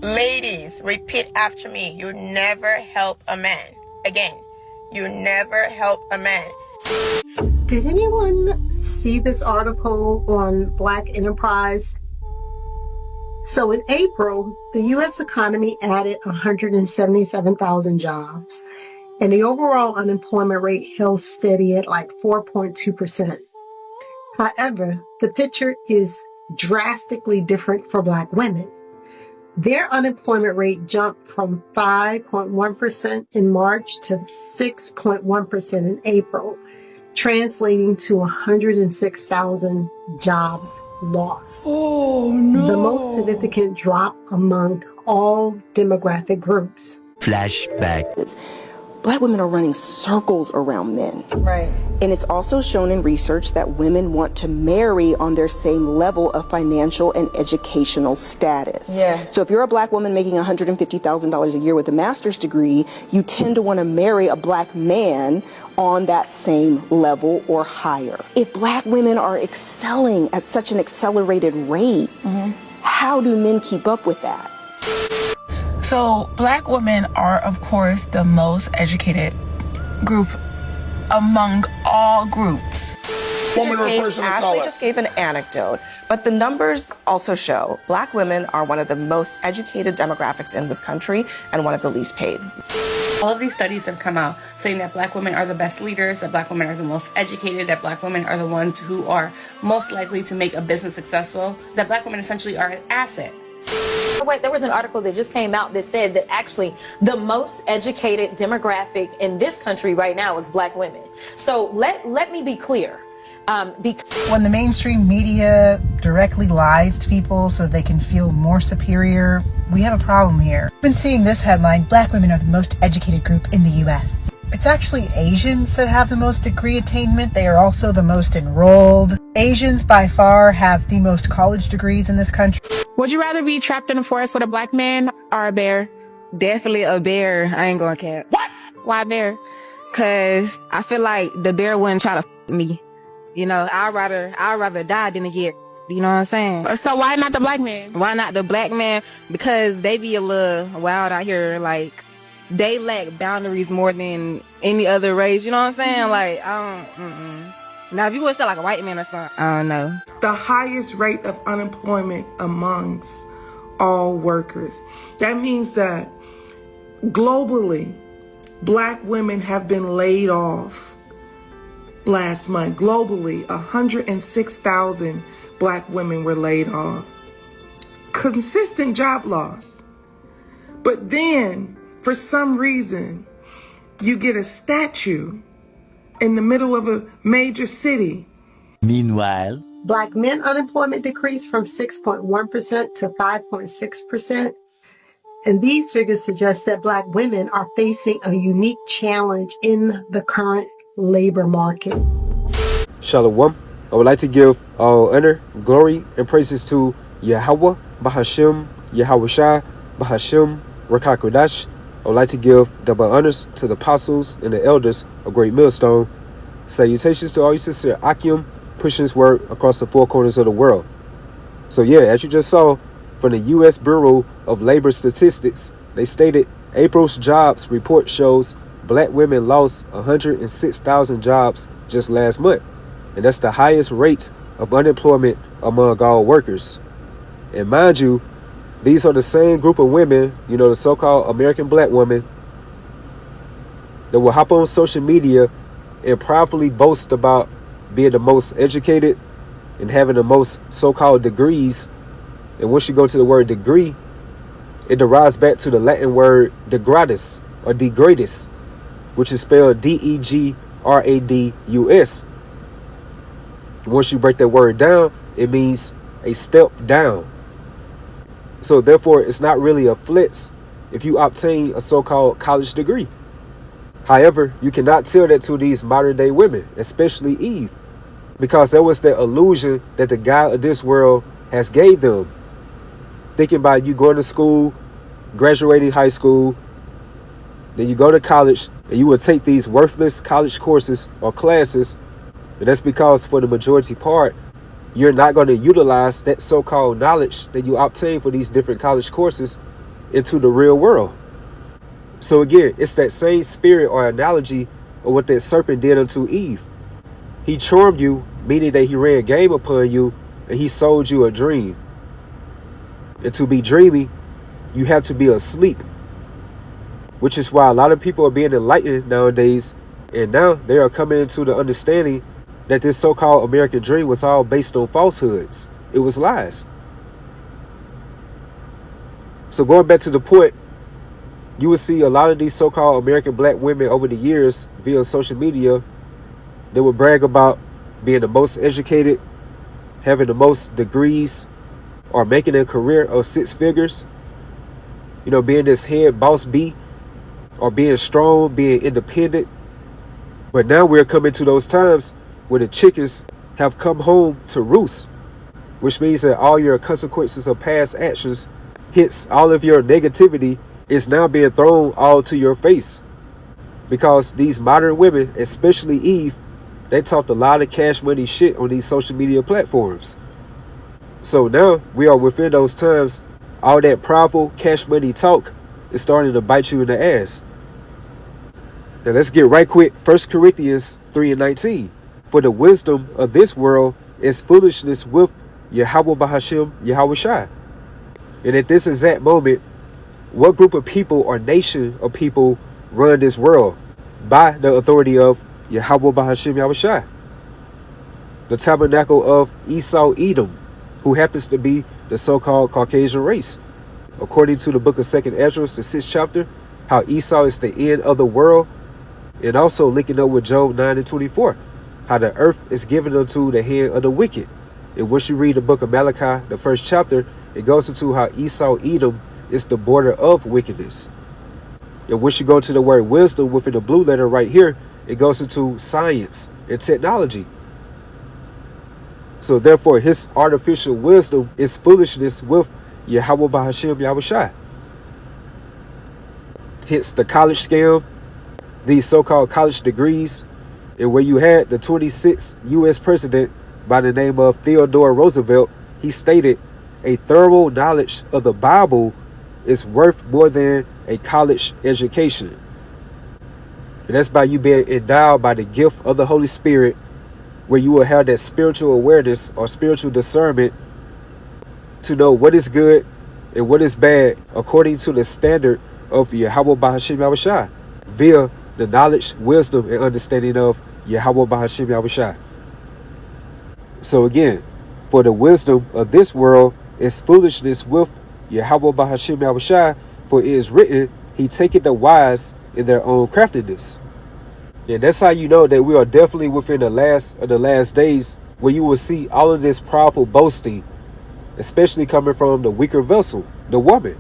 Ladies, repeat after me. You never help a man. Again, you never help a man. Did anyone see this article on Black Enterprise? So in April, the U.S. economy added 177,000 jobs, and the overall unemployment rate held steady at like 4.2%. However, the picture is drastically different for Black women. Their unemployment rate jumped from 5.1% in March to 6.1% in April, translating to 106,000 jobs lost. Oh, no. The most significant drop among all demographic groups. Flashback. Black women are running circles around men. Right. And it's also shown in research that women want to marry on their same level of financial and educational status. Yeah. So if you're a Black woman making $150,000 a year with a master's degree, you tend to want to marry a Black man on that same level or higher. If Black women are excelling at such an accelerated rate, how do men keep up with that? So Black women are, of course, the most educated group among all groups. Ashley just gave an anecdote, but the numbers also show Black women are one of the most educated demographics in this country and one of the least paid. All of these studies have come out saying that Black women are the best leaders, that Black women are the most educated, that Black women are the ones who are most likely to make a business successful, that Black women essentially are an asset. Wait, there was an article that just came out that said that actually the most educated demographic in this country right now is Black women. So let me be clear. When the mainstream media directly lies to people so they can feel more superior, we have a problem here. I've been seeing this headline, Black women are the most educated group in the U.S. It's actually Asians that have the most degree attainment. They are also the most enrolled. Asians by far have the most college degrees in this country. Would you rather be trapped in a forest with a Black man or a bear? Definitely a bear. I ain't gonna cap. What? Why bear? Cause I feel like the bear wouldn't try to me. You know, I'd rather die than to get, you know what I'm saying? So why not the Black man? Why not the Black man? Because they be a little wild out here. Like, they lack boundaries more than any other race. You know what I'm saying? Like, I don't, Now, if you would say like a white man or something, I don't know. The highest rate of unemployment amongst all workers. That means that globally, Black women have been laid off. Last month, globally, 106,000 Black women were laid off. Consistent job loss. But then, for some reason, you get a statue in the middle of a major city. Meanwhile, Black men unemployment decreased from 6.1% to 5.6%. And these figures suggest that Black women are facing a unique challenge in the current labor market. Shalom. I would like to give all honor, glory, and praises to Yahweh, Bahashim, Yahweh Shai, Bahashim, Rakakodash. I would like to give double honors to the apostles and the elders of Great Millstone. Salutations to all you sincere Akim, pushing this word across the four corners of the world. So yeah, as you just saw from the U.S. Bureau of Labor Statistics, they stated April's jobs report shows Black women lost 106,000 jobs just last month. And that's the highest rate of unemployment among all workers. And mind you, these are the same group of women, you know, the so-called American Black women, that will hop on social media and proudly boast about being the most educated and having the most so-called degrees. And once you go to the word degree, it derives back to the Latin word degradus or degradus, which is spelled Degradus. Once you break that word down, it means a step down. So therefore, it's not really a flex if you obtain a so-called college degree. However, you cannot tell that to these modern day women, especially Eve, because there was that illusion that the God of this world has gave them. Thinking about you going to school, graduating high school, then you go to college and you will take these worthless college courses or classes. And that's because for the majority part, you're not going to utilize that so-called knowledge that you obtain for these different college courses into the real world. So again, it's that same spirit or analogy of what that serpent did unto Eve. He charmed you, meaning that he ran game upon you, and he sold you a dream. And to be dreaming, you have to be asleep, which is why a lot of people are being enlightened nowadays, and now they are coming into the understanding that this so-called American dream was all based on falsehoods. It was lies. So going back to the point, you will see a lot of these so-called American black women over the years via social media. They will brag about being the most educated, having the most degrees, or making a career of 6 figures. You know, being this head boss bee, or being strong, being independent. But now we're coming to those times where the chickens have come home to roost, which means that all your consequences of past actions, hence all of your negativity, is now being thrown all to your face. Because these modern women, especially Eve, they talked a lot of cash money shit on these social media platforms. So now we are within those times, all that powerful cash money talk is starting to bite you in the ass. Now let's get right quick. 1 Corinthians 3:19. For the wisdom of this world is foolishness with Yahweh Bahashim Yahweh Shai. And at this exact moment, what group of people or nation of people run this world by the authority of Yahweh Bahashim Yahweh Shai? The tabernacle of Esau Edom, who happens to be the so-called Caucasian race. According to the book of 2nd Ezra, the 6th chapter, how Esau is the end of the world, and also linking up with Job 9:24, how the earth is given unto the hand of the wicked. And once you read the book of Malachi, the 1st chapter, it goes into how Esau Edom is the border of wickedness. And once you go to the word wisdom within the blue letter right here, it goes into science and technology. So therefore, his artificial wisdom is foolishness with Yahweh Bahashim Yahweh Shai. Hence the college scam, these so-called college degrees, and where you had the 26th U.S. president by the name of Theodore Roosevelt, he stated, a thorough knowledge of the Bible is worth more than a college education. And that's by you being endowed by the gift of the Holy Spirit, where you will have that spiritual awareness or spiritual discernment to know what is good and what is bad according to the standard of Yahweh Bahashim Yahweh Shai, via the knowledge, wisdom, and understanding of Yahweh Bahashim Yahweh Shai. So again, for the wisdom of this world is foolishness with Yahweh Bahashim Yahweh Shai, for it is written, he taketh the wise in their own craftiness. And that's how you know that we are definitely within the last of the last days, where you will see all of this powerful boasting, especially coming from the weaker vessel, the woman,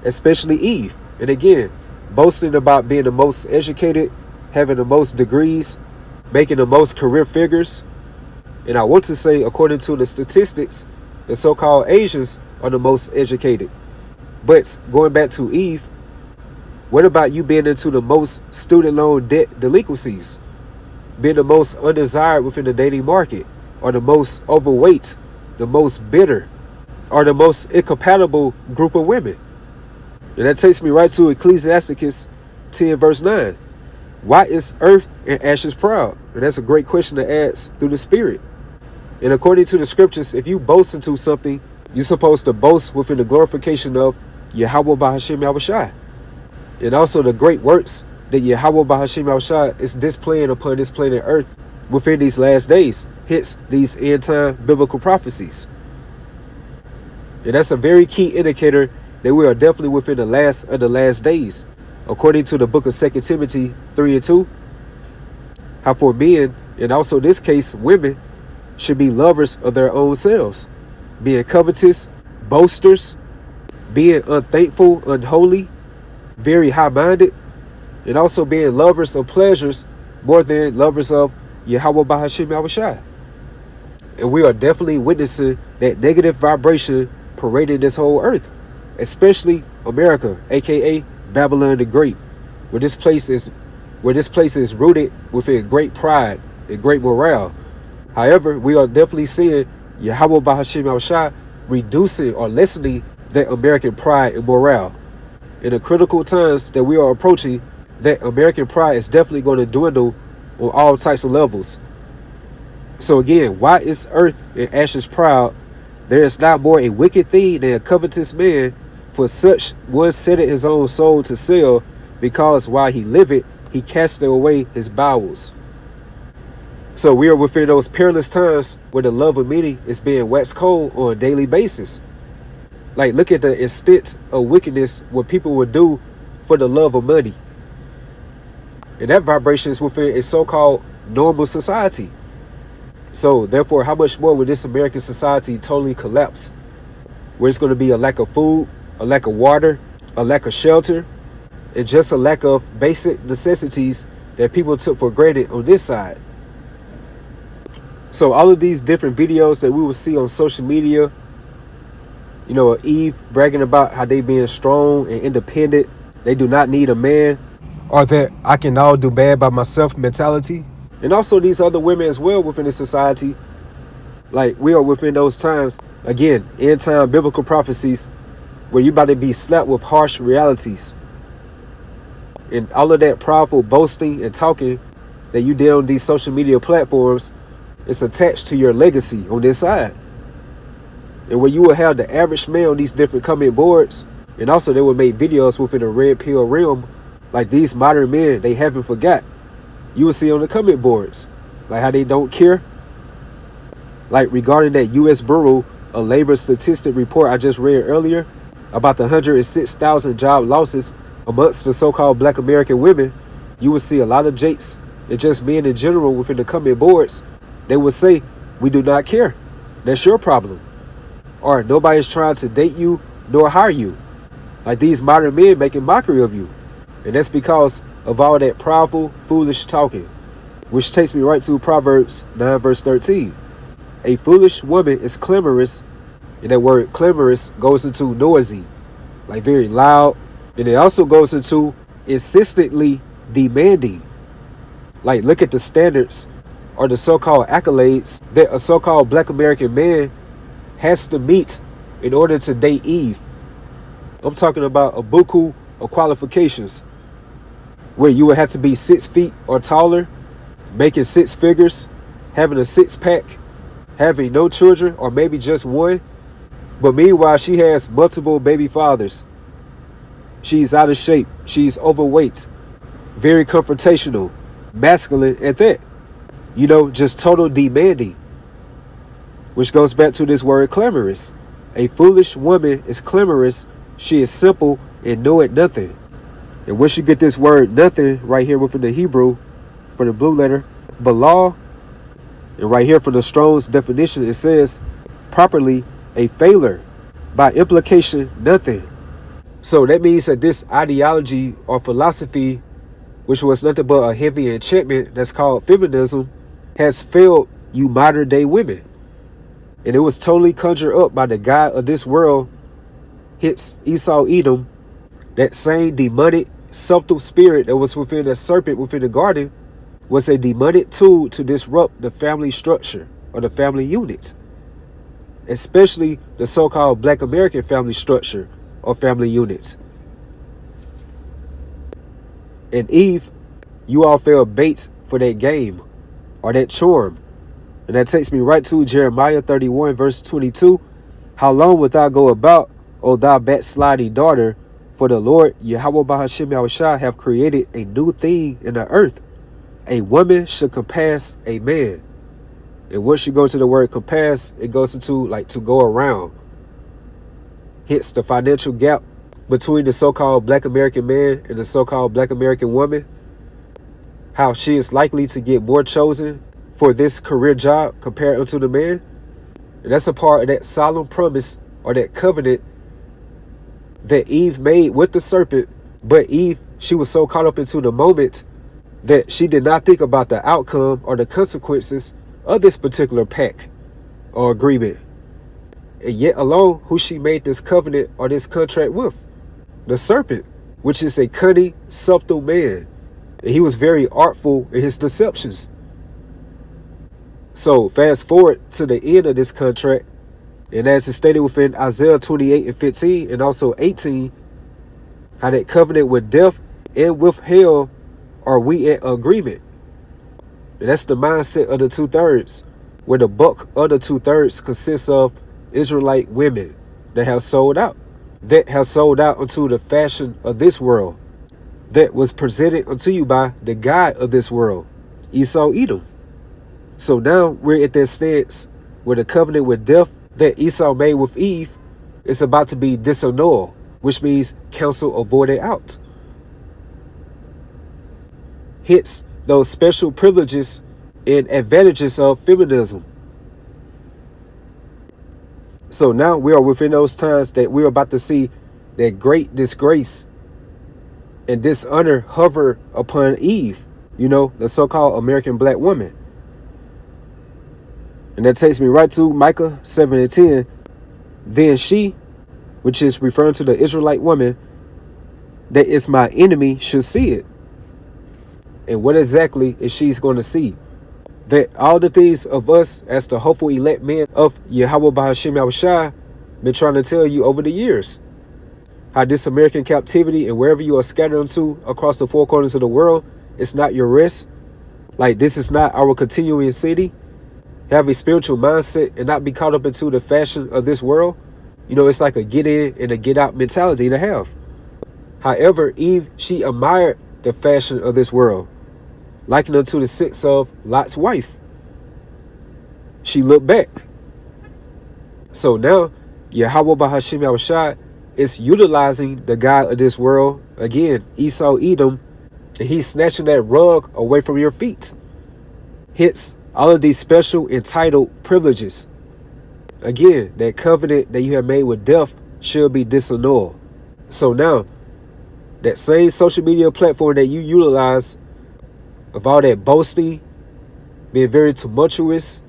especially Eve. And again, boasting about being the most educated, having the most degrees, making the most career figures. And I want to say, according to the statistics, the so-called Asians are the most educated. But going back to Eve, what about you being into the most student loan debt delinquencies, being the most undesired within the dating market, or the most overweight, the most bitter, or the most incompatible group of women? And that takes me right to Ecclesiasticus 10 verse 9. Why is earth and ashes proud? And that's a great question to ask through the Spirit. And according to the scriptures, if you boast into something, you're supposed to boast within the glorification of Yahweh Bahashim Yahweh Shai. And also the great works that Yahweh Bahashim Yahweh Shai is displaying upon this planet Earth within these last days. Hence these end time biblical prophecies. And that's a very key indicator that we are definitely within the last of the last days. According to the book of 2 Timothy 3:2, how for men, and also in this case women, should be lovers of their own selves, being covetous, boasters, being unthankful, unholy, very high-minded, and also being lovers of pleasures more than lovers of Yahweh Bahashim Yahweh Shai. And we are definitely witnessing that negative vibration parading this whole earth, especially America, aka Babylon the Great, where this place is rooted within great pride and great morale. However, we are definitely seeing Yahweh Bahashim Yahweh Shai reducing or lessening that American pride and morale. In the critical times that we are approaching, that American pride is definitely going to dwindle on all types of levels. So again, why is earth and ashes proud? There is not more a wicked thing than a covetous man, for such one setteth his own soul to sell, because while he liveth, he casteth away his bowels. So we are within those perilous times where the love of many is being waxed cold on a daily basis. Like, look at the extent of wickedness what people would do for the love of money. And that vibration is within a so-called normal society. So therefore, how much more would this American society totally collapse? Where it's going to be a lack of food, a lack of water, a lack of shelter, and just a lack of basic necessities that people took for granted on this side. So all of these different videos that we will see on social media, you know, Eve bragging about how they being strong and independent, they do not need a man, or that I can all do bad by myself mentality. And also these other women as well within the society. Like, we are within those times, again, end time biblical prophecies, where you about to be slapped with harsh realities. And all of that powerful boasting and talking that you did on these social media platforms, it's attached to your legacy on this side. And where you will have the average man on these different comment boards, and also they will make videos within the red pill realm, like these modern men, they haven't forgot. You will see on the comment boards, like how they don't care. Like regarding that U.S. Bureau of Labor statistic report I just read earlier, about the 106,000 job losses amongst the so-called Black American women, you will see a lot of jakes and just men in general within the comment boards. They will say, we do not care. That's your problem. Or nobody's trying to date you nor hire you. Like these modern men making mockery of you. And that's because of all that prideful, foolish talking. Which takes me right to Proverbs 9 verse 13. A foolish woman is clamorous. And that word clamorous goes into noisy. Like very loud. And it also goes into insistently demanding. Like, look at the standards or the so-called accolades that a so-called Black American man has to meet in order to date Eve. I'm talking about a buku of qualifications where you would have to be 6 feet or taller, making 6 figures, having a 6-pack, having no children or maybe just one. But meanwhile, she has multiple baby fathers. She's out of shape. She's overweight, very confrontational, masculine at that. You know, just total demanding. Which goes back to this word clamorous. A foolish woman is clamorous. She is simple and knoweth nothing. And once you get this word nothing right here within the Hebrew, for the blue letter, balal, and right here from the Strong's definition, it says properly a failure. By implication, nothing. So that means that this ideology or philosophy, which was nothing but a heavy enchantment that's called feminism, has failed you modern day women. And it was totally conjured up by the God of this world, hits Esau Edom, that same demonic subtle spirit that was within the serpent within the garden was a demonic tool to disrupt the family structure or the family unit, especially the so-called Black American family structure or family units. And Eve, you all fell bait for that game or that charm. And that takes me right to Jeremiah 31 verse 22. How long wilt thou go about, O thou backsliding daughter? For the Lord Yahweh Bahashim Yahushua have created a new thing in the earth. A woman should compass a man. And once you go to the word compass, it goes into like to go around. Hence the financial gap between the so-called Black American man and the so-called Black American woman. How she is likely to get more chosen for this career job compared to the man. And that's a part of that solemn promise or that covenant that Eve made with the serpent. But Eve, she was so caught up into the moment that she did not think about the outcome or the consequences of this particular pact or agreement. And yet alone, who she made this covenant or this contract with? The serpent, which is a cunning, subtle man. And he was very artful in his deceptions. So fast forward to the end of this contract, And as it's stated within Isaiah 28 and 15 and also 18, how that covenant with death and with hell are we in agreement. And that's the mindset of the 2/3, where the bulk of the 2/3 consists of Israelite women that have sold out unto the fashion of this world, that was presented unto you by the God of this world, Esau Edom. So now we're at that stance where the covenant with death that Esau made with Eve is about to be disannulled, which means counsel avoided out. Hence those special privileges and advantages of feminism. So now we are within those times that we're about to see that great disgrace and dishonor hover upon Eve, the so-called American black woman. And that takes me right to Micah 7 and 10. Then she, which is referring to the Israelite woman, that is my enemy, should see it. And what exactly is she's going to see? That all the things of us as the hopeful elect men of Yahweh Bahashim Yahushua been trying to tell you over the years. How this American captivity and wherever you are scattered into across the four corners of the world, it's not your rest. Like, this is not our continuing city. Have a spiritual mindset and not be caught up into the fashion of this world. It's like a get in and a get out mentality to have. However, Eve, she admired the fashion of this world, likened unto the sense of Lot's wife. She looked back. So now, Yahweh Bahashim Yahushua is utilizing the God of this world, again, Esau Edom, and he's snatching that rug away from your feet. Hence, all of these special entitled privileges. Again, that covenant that you have made with death should be disannulled. So now, that same social media platform that you utilize, of all that boasting, being very tumultuous,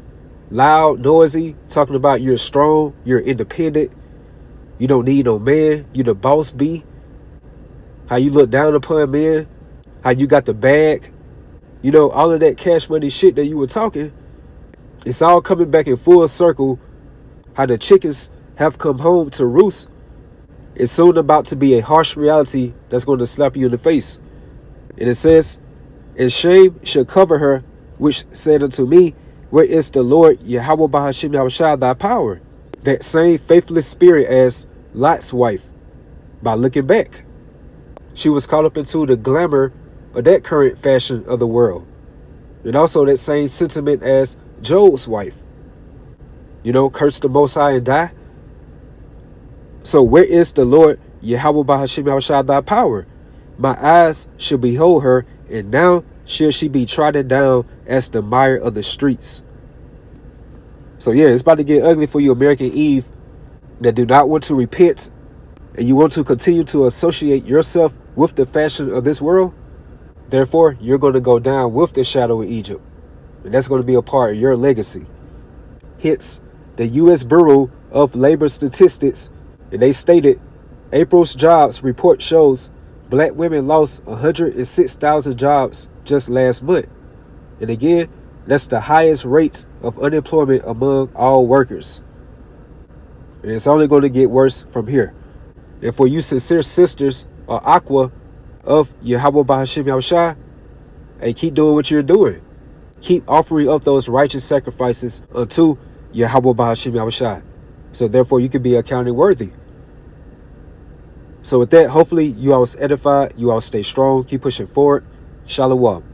loud, noisy, talking about you're strong, you're independent, you don't need no man, you the boss bee, how you look down upon men, how you got the bag, all of that cash money shit that you were talking, it's all coming back in full circle. How the chickens have come home to roost. It's soon about to be a harsh reality that's going to slap you in the face. And it says, and shame shall cover her, which said unto me, where is the Lord Yahweh Bahashim Yahushua thy power? That same faithless spirit as Lot's wife, by looking back. She was caught up into the glamour of that current fashion of the world. And also that same sentiment as Job's wife. Curse the Most High and die. So where is the Lord Yahweh Bahashim Yahushua thy power? My eyes shall behold her, and now shall she be trodden down as the mire of the streets. So yeah, it's about to get ugly for you, American Eve, that do not want to repent, and you want to continue to associate yourself with the fashion of this world. Therefore, you're going to go down with the shadow of Egypt, and that's going to be a part of your legacy. Hence, the U.S. Bureau of Labor Statistics, and they stated April's jobs report shows black women lost 106,000 jobs just last month. And again, that's the highest rate of unemployment among all workers. And it's only going to get worse from here. And for you sincere sisters or aqua of Yahweh Bahashim Yahushua, hey, keep doing what you're doing. Keep offering up those righteous sacrifices unto Yahweh Bahashim Yahushua. So therefore you can be accounted worthy. So with that, hopefully you all was edified, you all stay strong, keep pushing forward. Shalom.